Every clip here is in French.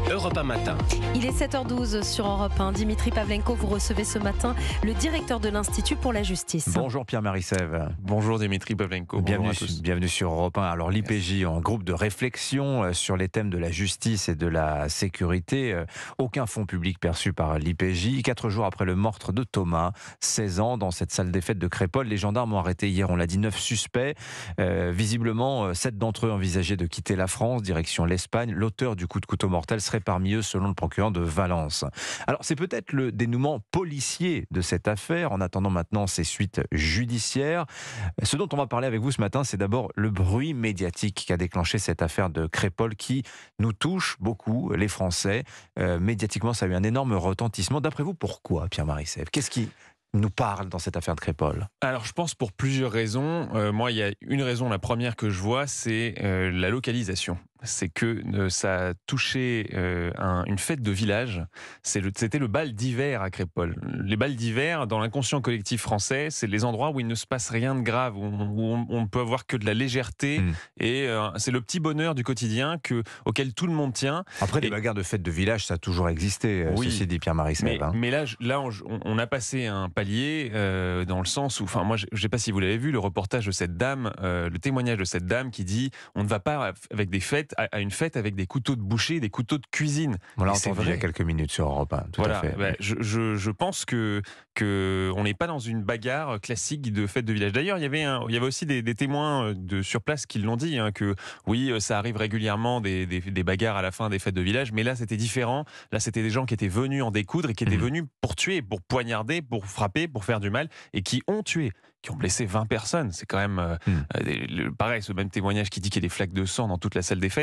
Europe 1 matin. Il est 7h12 sur Europe 1. Dimitri Pavlenko, vous recevez ce matin le directeur de l'Institut pour la justice. Bonjour Pierre-Marie Sève. Bonjour Dimitri Pavlenko. Bienvenue, Bonjour à tous. bienvenue sur Europe 1. Alors l'IPJ, un groupe de réflexion sur les thèmes de la justice et de la sécurité. Aucun fonds public perçu par l'IPJ. 4 jours après le meurtre de Thomas, 16 ans, dans cette salle des fêtes de Crépol, les gendarmes ont arrêté hier, on l'a dit, 9 suspects. Visiblement, 7 d'entre eux envisageaient de quitter la France, direction l'Espagne. L'auteur du coup de couteau mortel serait parmi eux, selon le procureur de Valence. Alors, c'est peut-être le dénouement policier de cette affaire, en attendant maintenant ses suites judiciaires. Ce dont on va parler avec vous ce matin, c'est d'abord le bruit médiatique qu'a déclenché cette affaire de Crépol, qui nous touche beaucoup, les Français. Médiatiquement, ça a eu un énorme retentissement. D'après vous, pourquoi, Pierre-Marie Sève ? Qu'est-ce qui nous parle dans cette affaire de Crépol ? Alors je pense pour plusieurs raisons. Moi, il y a une raison, la première que je vois, c'est la localisation. C'est que ça a touché une fête de village. C'était le bal d'hiver à Crépol. Les bals d'hiver, dans l'inconscient collectif français, c'est les endroits où il ne se passe rien de grave, où on ne peut avoir que de la légèreté. Et c'est le petit bonheur du quotidien auquel tout le monde tient. Après, des bagarres de fête de village, ça a toujours existé, oui, ceci dit, Pierre-Marie Sève. Mais là, on a passé un palier dans le sens où, enfin, moi, je ne sais pas si vous l'avez vu, le reportage de cette dame, le témoignage de cette dame qui dit on ne va pas avec des fêtes à une fête avec des couteaux de boucher, des couteaux de cuisine. On l'a entendu il y a quelques minutes sur Europe 1, tout à fait. Ouais, je pense que on n'est pas dans une bagarre classique de fête de village. D'ailleurs, il y avait aussi des témoins sur place qui l'ont dit, que oui, ça arrive régulièrement des bagarres à la fin des fêtes de village, mais là c'était différent. Là, c'était des gens qui étaient venus en découdre et qui étaient venus pour tuer, pour poignarder, pour frapper, pour faire du mal, et qui ont tué, qui ont blessé 20 personnes. C'est quand même pareil, ce même témoignage qui dit qu'il y a des flaques de sang dans toute la salle des fêtes.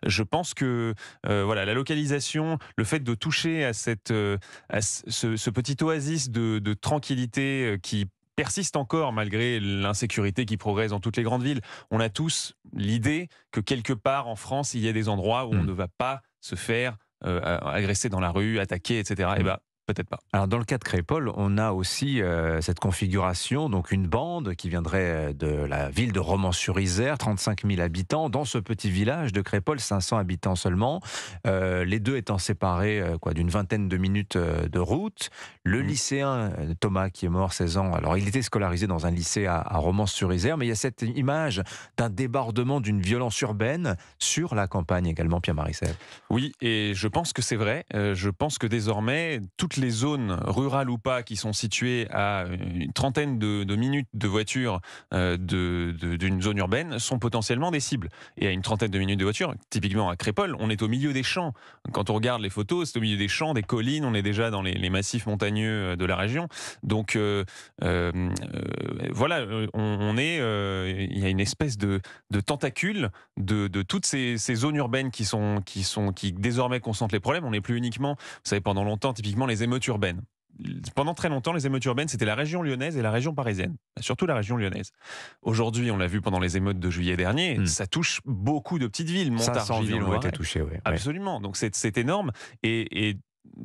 Je pense que la localisation, le fait de toucher à ce petit oasis de tranquillité qui persiste encore malgré l'insécurité qui progresse dans toutes les grandes villes. On a tous l'idée que quelque part en France, il y a des endroits où on ne va pas se faire agresser dans la rue, attaquer, etc. Et peut-être pas. Alors dans le cas de Crépol, on a aussi cette configuration, donc une bande qui viendrait de la ville de Romans-sur-Isère, 35 000 habitants, dans ce petit village de Crépol, 500 habitants seulement, les deux étant séparés d'une vingtaine de minutes de route. Le lycéen Thomas, qui est mort, 16 ans, alors il était scolarisé dans un lycée à Romans-sur-Isère, mais il y a cette image d'un débordement, d'une violence urbaine sur la campagne également, Pierre-Marie Sève. Oui, et je pense que c'est vrai. Je pense que désormais, toutes les zones rurales ou pas qui sont situées à une trentaine de minutes de voiture d'une zone urbaine sont potentiellement des cibles. Et à une trentaine de minutes de voiture, typiquement à Crépol, on est au milieu des champs. Quand on regarde les photos, c'est au milieu des champs, des collines, on est déjà dans les massifs montagneux de la région. Donc voilà, il y a une espèce de tentacule de toutes ces zones urbaines qui désormais concentrent les problèmes. On n'est plus uniquement, vous savez, pendant longtemps, typiquement les émeutes urbaines. Pendant très longtemps, les émeutes urbaines, c'était la région lyonnaise et la région parisienne, surtout la région lyonnaise. Aujourd'hui, on l'a vu pendant les émeutes de juillet dernier, ça touche beaucoup de petites villes. 500 villes ont été touchées, oui. Absolument, donc c'est énorme. Et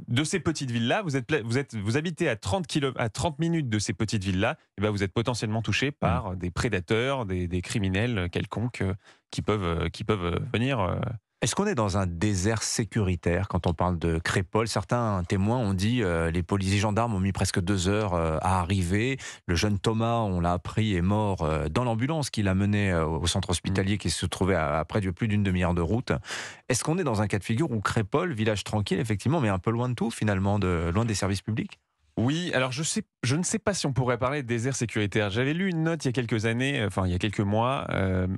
de ces petites villes-là, vous habitez à 30 minutes de ces petites villes-là, et vous êtes potentiellement touché par des prédateurs, des criminels quelconques qui peuvent venir. Est-ce qu'on est dans un désert sécuritaire quand on parle de Crépol ? Certains témoins ont dit les policiers gendarmes ont mis presque 2 heures à arriver. Le jeune Thomas, on l'a appris, est mort dans l'ambulance qui l'a mené au centre hospitalier qui se trouvait à près de plus d'une demi-heure de route. Est-ce qu'on est dans un cas de figure où Crépol, village tranquille effectivement, mais un peu loin de tout finalement, loin des services publics ? Oui, alors je ne sais pas si on pourrait parler de désert sécuritaire. J'avais lu une note il y a quelques années, il y a quelques mois,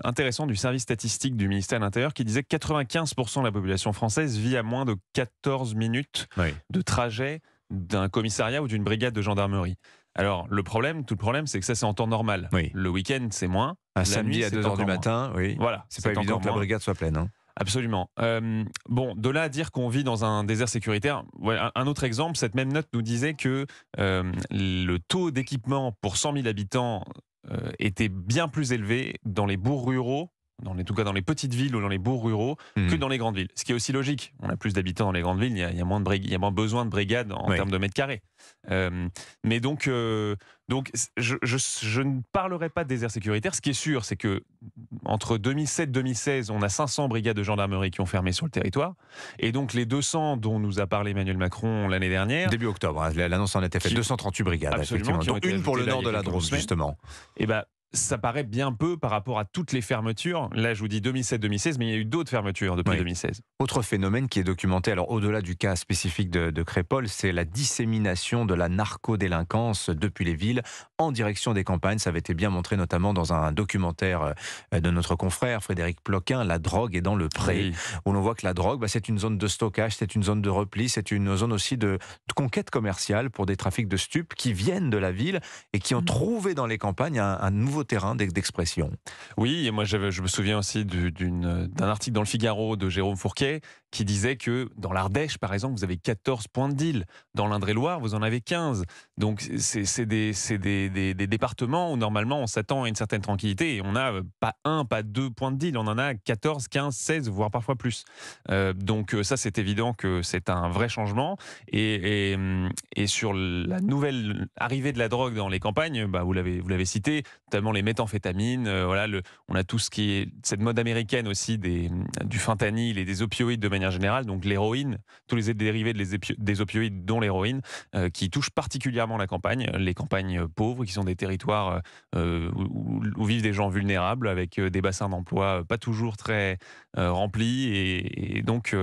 intéressante du service statistique du ministère de l'Intérieur qui disait que 95% de la population française vit à moins de 14 minutes de trajet d'un commissariat ou d'une brigade de gendarmerie. Alors tout le problème, c'est que ça c'est en temps normal. Le week-end, c'est moins. Un samedi à 2h du matin, oui. Voilà, c'est pas évident que la brigade soit pleine. Absolument. De là à dire qu'on vit dans un désert sécuritaire, un autre exemple, cette même note nous disait que le taux d'équipement pour 100 000 habitants était bien plus élevé dans les bourgs ruraux en tout cas dans les petites villes ou dans les bourgs ruraux, que dans les grandes villes. Ce qui est aussi logique. On a plus d'habitants dans les grandes villes, il y a moins besoin de brigades en termes de mètres carrés. Mais donc je ne parlerai pas de désert sécuritaire. Ce qui est sûr, c'est que entre 2007 et 2016, on a 500 brigades de gendarmerie qui ont fermé sur le territoire. Et donc les 200 dont nous a parlé Emmanuel Macron l'année dernière. Début octobre, l'annonce en était faite. 238 brigades, absolument, effectivement. Donc une pour le nord de la Drôme, justement. Et ça paraît bien peu par rapport à toutes les fermetures. Là, je vous dis 2007-2016, mais il y a eu d'autres fermetures depuis 2016. Autre phénomène qui est documenté, alors au-delà du cas spécifique de Crépol, c'est la dissémination de la narcodélinquance depuis les villes en direction des campagnes. Ça avait été bien montré notamment dans un documentaire de notre confrère Frédéric Ploquin, La drogue est dans le pré, où l'on voit que la drogue, c'est une zone de stockage, c'est une zone de repli, c'est une zone aussi de conquête commerciale pour des trafics de stupes qui viennent de la ville et qui ont trouvé dans les campagnes un nouveau terrain d'expression. Oui, et moi je me souviens aussi d'un article dans le Figaro de Jérôme Fourquet qui disait que dans l'Ardèche, par exemple, vous avez 14 points de deal. Dans l'Indre-et-Loire, vous en avez 15. Donc c'est des départements où normalement on s'attend à une certaine tranquillité et on n'a pas un, pas deux points de deal. On en a 14, 15, 16, voire parfois plus. Donc ça, c'est évident que c'est un vrai changement. Et sur la nouvelle arrivée de la drogue dans les campagnes, vous l'avez cité, notamment les méthamphétamines, on a tout ce qui est cette mode américaine aussi du fentanyl et des opioïdes de manière générale, donc l'héroïne, tous les dérivés des opioïdes dont l'héroïne, qui touchent particulièrement la campagne, les campagnes pauvres, qui sont des territoires où vivent des gens vulnérables, avec des bassins d'emploi pas toujours très remplis, et donc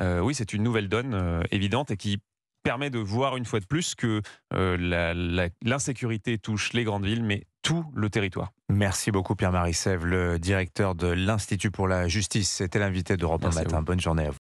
oui, c'est une nouvelle donne évidente et qui permet de voir une fois de plus que l'insécurité touche les grandes villes, mais tout le territoire. Merci beaucoup Pierre-Marie Sèvres, le directeur de l'Institut pour la justice. C'était l'invité d'Europe 1 Matin. Bonne journée à vous.